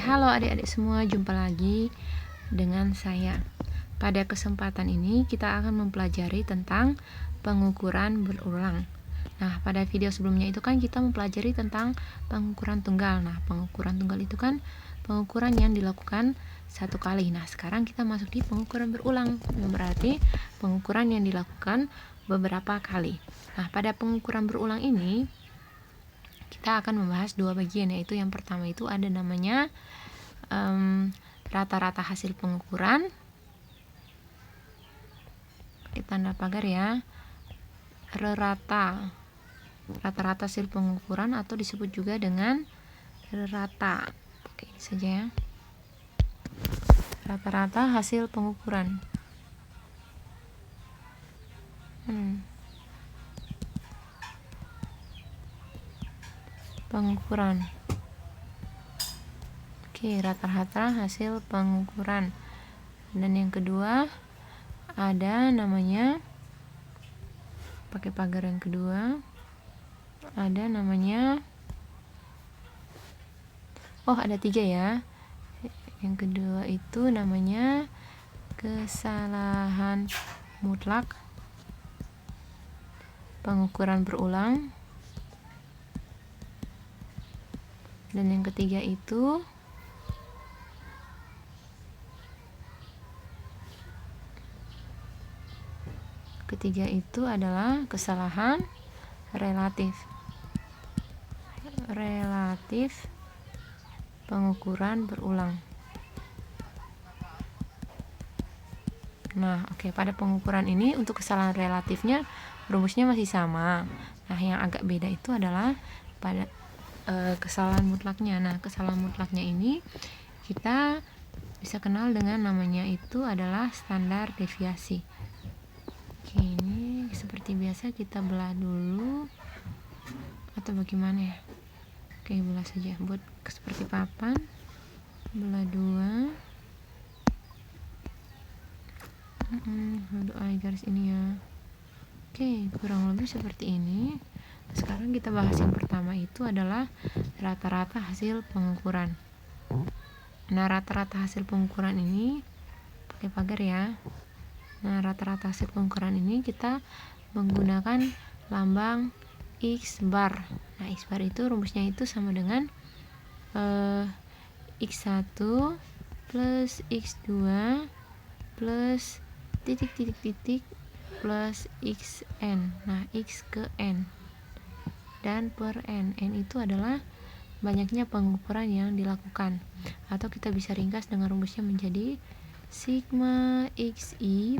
Halo adik-adik semua, jumpa lagi dengan saya. Pada kesempatan ini kita akan mempelajari tentang pengukuran berulang. Nah, pada video sebelumnya itu kan kita mempelajari tentang pengukuran tunggal. Nah, pengukuran tunggal itu kan pengukuran yang dilakukan satu kali. Nah, sekarang kita masuk di pengukuran berulang, yang berarti pengukuran yang dilakukan beberapa kali. Nah, pada pengukuran berulang ini kita akan membahas dua bagian, yaitu yang pertama itu ada namanya rata-rata hasil pengukuran, pakai tanda pagar ya, rata hasil pengukuran atau disebut juga dengan rata. Oke, ini saja ya, rata-rata hasil pengukuran. Pengukuran. Oke, rata-rata hasil pengukuran. Dan yang kedua ada namanya, pakai pagar yang kedua, ada namanya, ada 3 ya. Yang kedua itu namanya kesalahan mutlak pengukuran berulang. Dan yang ketiga itu adalah kesalahan relatif pengukuran berulang. Nah, oke, pada pengukuran ini untuk kesalahan relatifnya rumusnya masih sama. Nah, yang agak beda itu adalah pada kesalahan mutlaknya. Nah, kesalahan mutlaknya ini kita bisa kenal dengan namanya itu adalah standar deviasi. Oke, ini seperti biasa kita belah dulu atau bagaimana ya? Oke, belah saja, buat seperti papan, belah 2. Aduh, garis ini ya. Oke, kurang lebih seperti ini. Sekarang kita bahas yang pertama itu adalah rata-rata hasil pengukuran. Nah, rata-rata hasil pengukuran ini pakai pagar ya. Nah, rata-rata hasil pengukuran ini kita menggunakan lambang X bar. Nah, X bar itu rumusnya itu sama dengan X1 plus X2 plus titik plus xn. Nah, x ke n dan per n itu adalah banyaknya pengukuran yang dilakukan, atau kita bisa ringkas dengan rumusnya menjadi sigma xi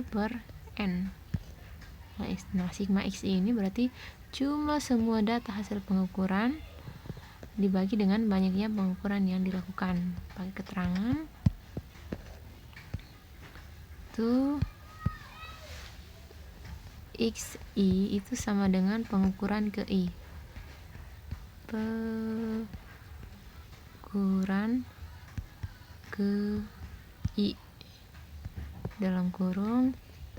per n. Nah, sigma xi ini berarti jumlah semua data hasil pengukuran dibagi dengan banyaknya pengukuran yang dilakukan. Pakai keterangan itu xi itu sama dengan pengukuran ke i. Pengukuran ke i dalam kurung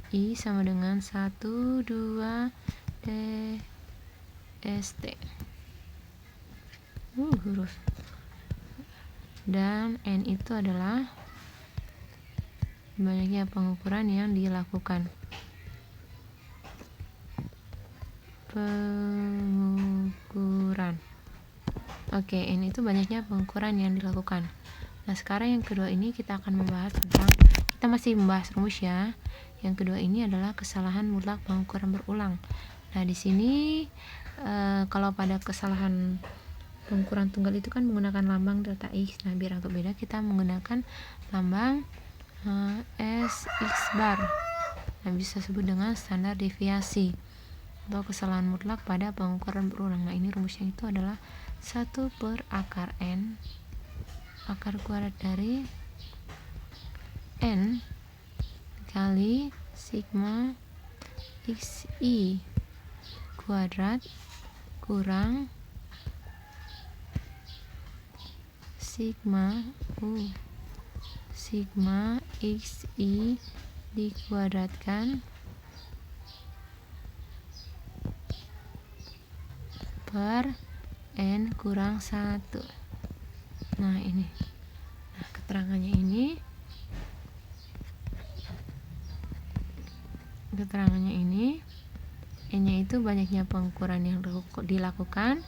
i sama dengan 1, 2 dst huruf, dan n itu adalah banyaknya pengukuran yang dilakukan. Pengukuran. Oke, n itu banyaknya pengukuran yang dilakukan. Nah, sekarang yang kedua ini kita akan membahas tentang, kita masih membahas rumus ya. Yang kedua ini adalah kesalahan mutlak pengukuran berulang. Nah, di sini kalau pada kesalahan pengukuran tunggal itu kan menggunakan lambang delta X. Nah, biar agak beda kita menggunakan lambang SX bar. Nah, bisa sebut dengan standar deviasi atau kesalahan mutlak pada pengukuran berulang. Nah, ini rumusnya itu adalah 1 per akar n, akar kuadrat dari n kali sigma xi kuadrat kurang sigma xi dikuadratkan per n kurang 1. Nah, ini. Nah, keterangannya ini N-nya itu banyaknya pengukuran yang dilakukan.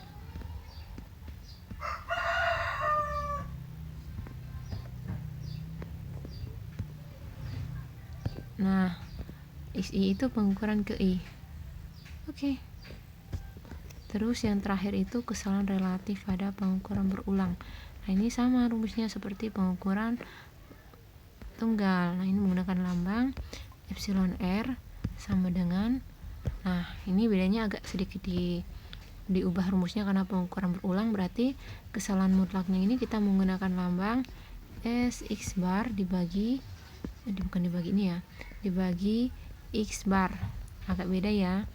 Nah, XI itu pengukuran ke I. Oke. Terus yang terakhir itu kesalahan relatif pada pengukuran berulang. Nah, ini sama rumusnya seperti pengukuran tunggal. Nah, ini menggunakan lambang epsilon R sama dengan, nah ini bedanya agak sedikit diubah rumusnya karena pengukuran berulang, berarti kesalahan mutlaknya ini kita menggunakan lambang S X bar dibagi X bar, agak beda ya.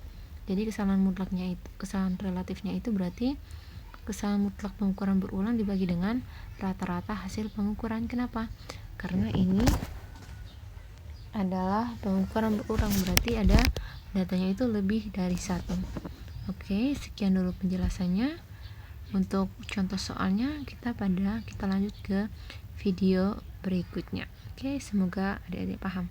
Jadi kesalahan relatifnya itu berarti kesalahan mutlak pengukuran berulang dibagi dengan rata-rata hasil pengukuran. Kenapa? Karena ini adalah pengukuran berulang, berarti ada datanya itu lebih dari satu. Oke, sekian dulu penjelasannya. Untuk contoh soalnya kita lanjut ke video berikutnya. Oke, semoga adik-adik paham.